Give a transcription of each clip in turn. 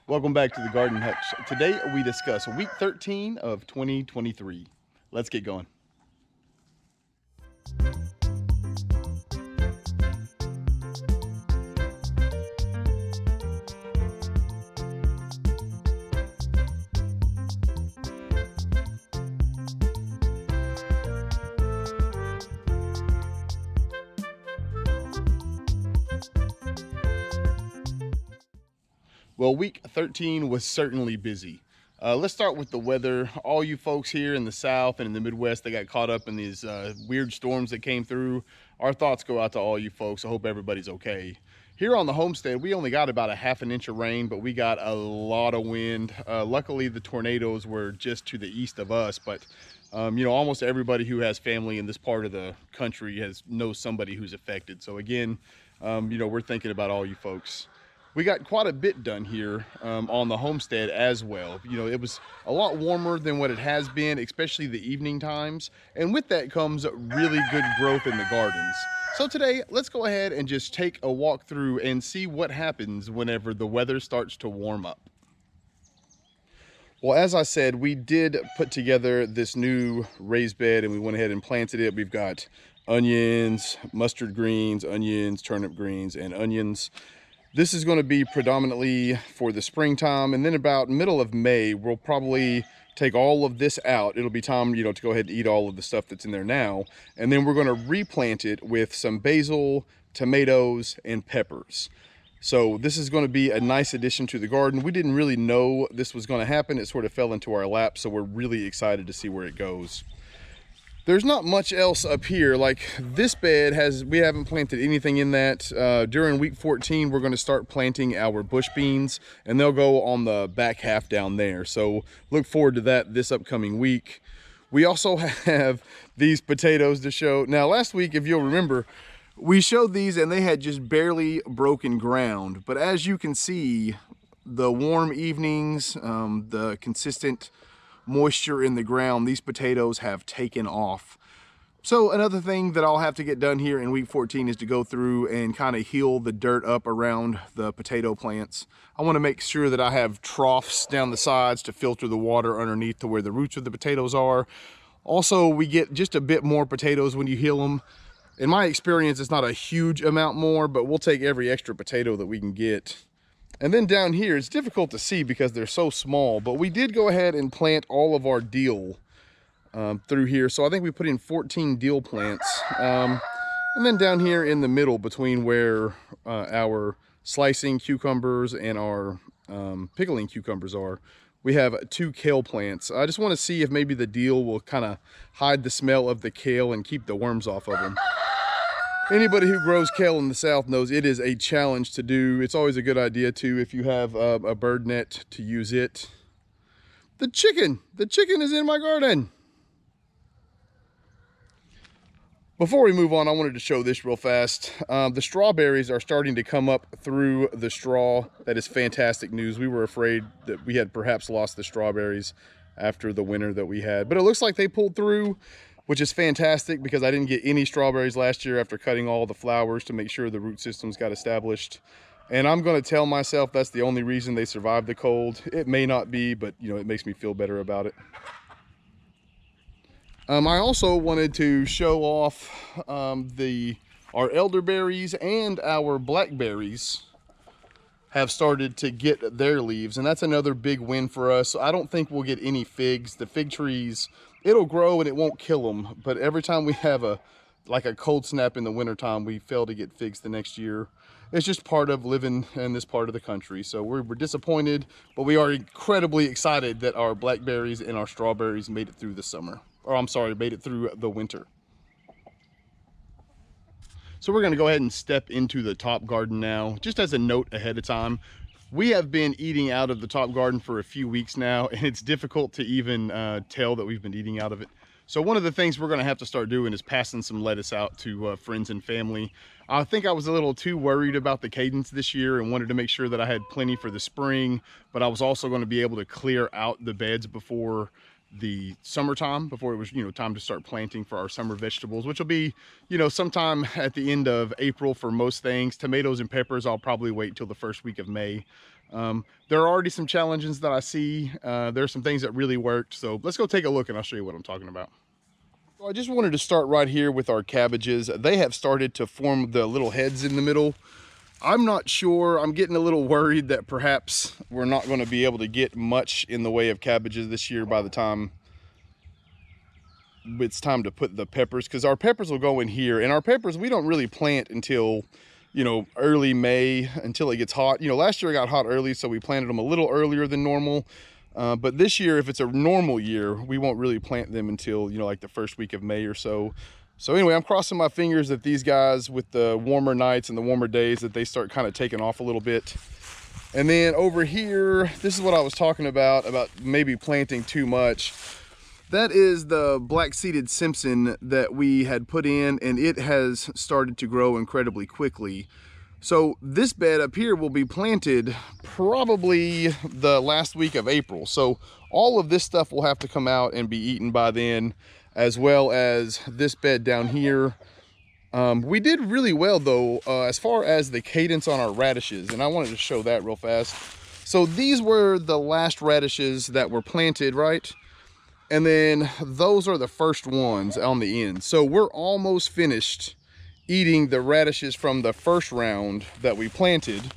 Welcome back to the Garden Hutch. Today we discuss week 13 of 2023. Let's get going. Well, week 13 was certainly busy. Let's start with the weather. All you folks here in the South and in the Midwest that got caught up in these weird storms that came through, our thoughts go out to all you folks. I hope everybody's okay. Here on the homestead, we only got about a ½ inch of rain, but we got a lot of wind. Luckily, the tornadoes were just to the east of us, but almost everybody who has family in this part of the country knows somebody who's affected. So again, we're thinking about all you folks. We got quite a bit done here on the homestead as well. It was a lot warmer than what it has been, especially the evening times. And with that comes really good growth in the gardens. So today, let's go ahead and just take a walk through and see what happens whenever the weather starts to warm up. Well, as I said, we did put together this new raised bed and we went ahead and planted it. We've got onions, mustard greens, onions, turnip greens, and onions. This is going to be predominantly for the springtime, and then about middle of May, we'll probably take all of this out. It'll be time, to go ahead and eat all of the stuff that's in there now, and then we're going to replant it with some basil, tomatoes, and peppers. So this is going to be a nice addition to the garden. We didn't really know this was going to happen. It sort of fell into our lap, so we're really excited to see where it goes. There's not much else up here. Like this bed we haven't planted anything in that. During week 14, we're going to start planting our bush beans, and they'll go on the back half down there. So look forward to that this upcoming week. We also have these potatoes to show. Now, last week, if you'll remember, we showed these and they had just barely broken ground. But as you can see, the warm evenings, the consistent moisture in the ground, these potatoes have taken off. So another thing that I'll have to get done here in week 14 is to go through and kind of heal the dirt up around the potato plants. I want to make sure that I have troughs down the sides to filter the water underneath to where the roots of the potatoes are. Also, we get just a bit more potatoes when you heal them. In my experience, it's not a huge amount more, but we'll take every extra potato that we can get. And then down here, it's difficult to see because they're so small, but we did go ahead and plant all of our dill through here. So I think we put in 14 dill plants. And then down here in the middle between where our slicing cucumbers and our pickling cucumbers are, we have 2 kale plants. I just want to see if maybe the dill will kind of hide the smell of the kale and keep the worms off of them. Anybody who grows kale in the South knows it is a challenge to do. It's always a good idea too, if you have a bird net, to use it. The chicken is in my garden. Before we move on, I wanted to show this real fast. The strawberries are starting to come up through the straw. That is fantastic news. We were afraid that we had perhaps lost the strawberries after the winter that we had, but it looks like they pulled through, which is fantastic because I didn't get any strawberries last year after cutting all the flowers to make sure the root systems got established. And I'm going to tell myself that's the only reason they survived the cold. It may not be, but it makes me feel better about it. I also wanted to show off our elderberries and our blackberries have started to get their leaves, and that's another big win for us. I don't think we'll get any figs. The fig trees, it'll grow and it won't kill them, but every time we have a cold snap in the wintertime, we fail to get figs the next year. It's just part of living in this part of the country. So we're disappointed, but we are incredibly excited that our blackberries and our strawberries made it through the summer. Or I'm sorry, made it through the winter. So we're gonna go ahead and step into the top garden now. Just as a note ahead of time, we have been eating out of the top garden for a few weeks now, and it's difficult to even tell that we've been eating out of it. So one of the things we're gonna have to start doing is passing some lettuce out to friends and family. I think I was a little too worried about the cadence this year and wanted to make sure that I had plenty for the spring, but I was also gonna be able to clear out the beds before the summertime, before it was time to start planting for our summer vegetables, which will be sometime at the end of April for most things. Tomatoes and peppers I'll probably wait till the first week of May. There are already some challenges that I see. There's some things that really worked. So let's go take a look and I'll show you what I'm talking about. So I just wanted to start right here with our cabbages. They have started to form the little heads in the middle. I'm not sure. I'm getting a little worried that perhaps we're not going to be able to get much in the way of cabbages this year by the time it's time to put the peppers, because our peppers will go in here, and our peppers we don't really plant until, you know, early May, until it gets hot. You know, last year it got hot early, so we planted them a little earlier than normal. But this year, if it's a normal year, we won't really plant them until, you know, like the first week of May or so. So anyway, I'm crossing my fingers that these guys, with the warmer nights and the warmer days, that they start kind of taking off a little bit. And then over here, this is what I was talking about maybe planting too much. That is the black-seeded Simpson that we had put in, and it has started to grow incredibly quickly. So this bed up here will be planted probably the last week of April. So all of this stuff will have to come out and be eaten by then, as well as this bed down here. We did really well though, as far as the cadence on our radishes, and I wanted to show that real fast. So these were the last radishes that were planted, right? And then those are the first ones on the end. So we're almost finished eating the radishes from the first round that we planted.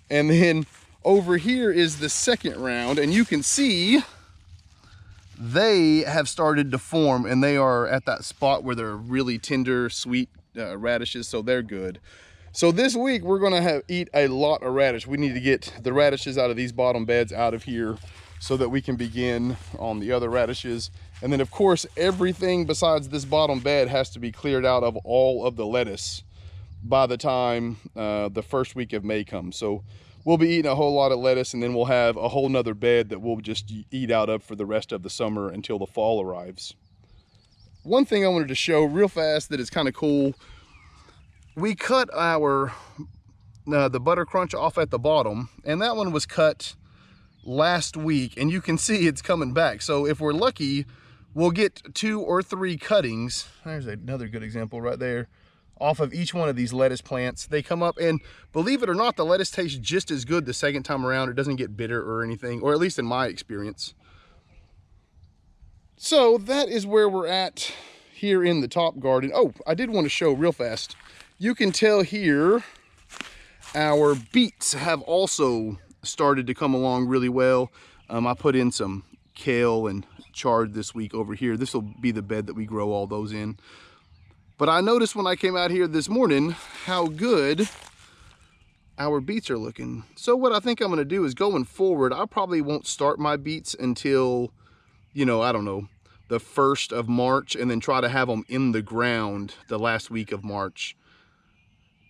And then over here is the second round, and you can see they have started to form, and they are at that spot where they're really tender, sweet radishes, so they're good. So this week we're gonna eat a lot of radish. We need to get the radishes out of these bottom beds out of here so that we can begin on the other radishes. And then of course, everything besides this bottom bed has to be cleared out of all of the lettuce by the time the first week of May comes. So we'll be eating a whole lot of lettuce, and then we'll have a whole nother bed that we'll just eat out of for the rest of the summer until the fall arrives. One thing I wanted to show real fast that is kind of cool, we cut our the butter crunch off at the bottom, and that one was cut last week, and you can see it's coming back. So if we're lucky, we'll get 2 or 3 cuttings. There's another good example right there, off of each one of these lettuce plants. They come up, and believe it or not, the lettuce tastes just as good the second time around. It doesn't get bitter or anything, or at least in my experience. So that is where we're at here in the top garden. Oh, I did want to show real fast. You can tell here our beets have also started to come along really well. I put in some kale and chard this week over here. This will be the bed that we grow all those in. But I noticed when I came out here this morning how good our beets are looking. So what I think I'm going to do is, going forward, I probably won't start my beets until, you know, I don't know, the 1st of March, and then try to have them in the ground the last week of March.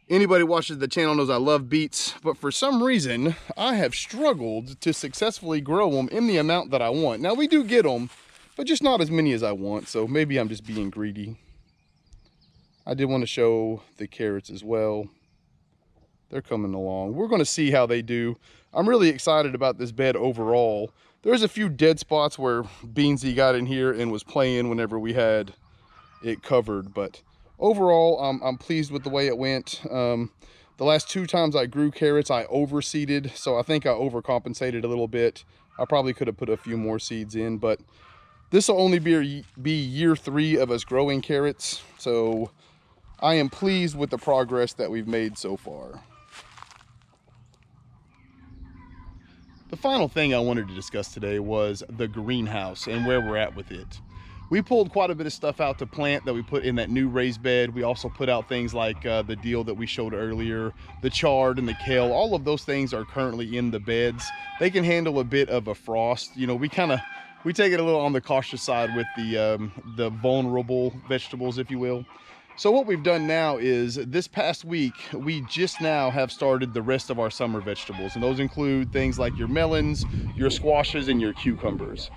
Anybody watches the channel knows I love beets, but for some reason I have struggled to successfully grow them in the amount that I want. Now we do get them, but just not as many as I want, so maybe I'm just being greedy. I did want to show the carrots as well. They're coming along. We're going to see how they do. I'm really excited about this bed overall. There's a few dead spots where Beansy got in here and was playing whenever we had it covered, but overall, I'm pleased with the way it went. The last 2 times I grew carrots, I overseeded, so I think I overcompensated a little bit. I probably could have put a few more seeds in, but this will only be year 3 of us growing carrots, so I am pleased with the progress that we've made so far. The final thing I wanted to discuss today was the greenhouse and where we're at with it. We pulled quite a bit of stuff out to plant that we put in that new raised bed. We also put out things like the deal that we showed earlier, the chard and the kale. All of those things are currently in the beds. They can handle a bit of a frost. You know, we take it a little on the cautious side with the vulnerable vegetables, if you will. So what we've done now is, this past week, we just now have started the rest of our summer vegetables. And those include things like your melons, your squashes, and your cucumbers.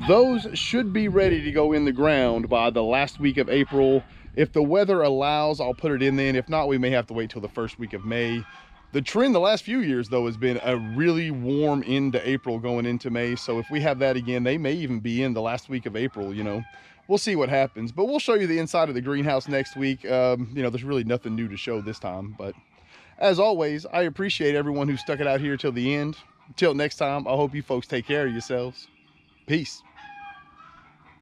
Those should be ready to go in the ground by the last week of April. If the weather allows, I'll put it in then. If not, we may have to wait till the first week of May. The trend the last few years, though, has been a really warm into April going into May. So if we have that again, they may even be in the last week of April, you know. We'll see what happens. But we'll show you the inside of the greenhouse next week. You know, there's really nothing new to show this time. But As always, I appreciate everyone who stuck it out here till the end. Till next time, I hope you folks take care of yourselves. Peace.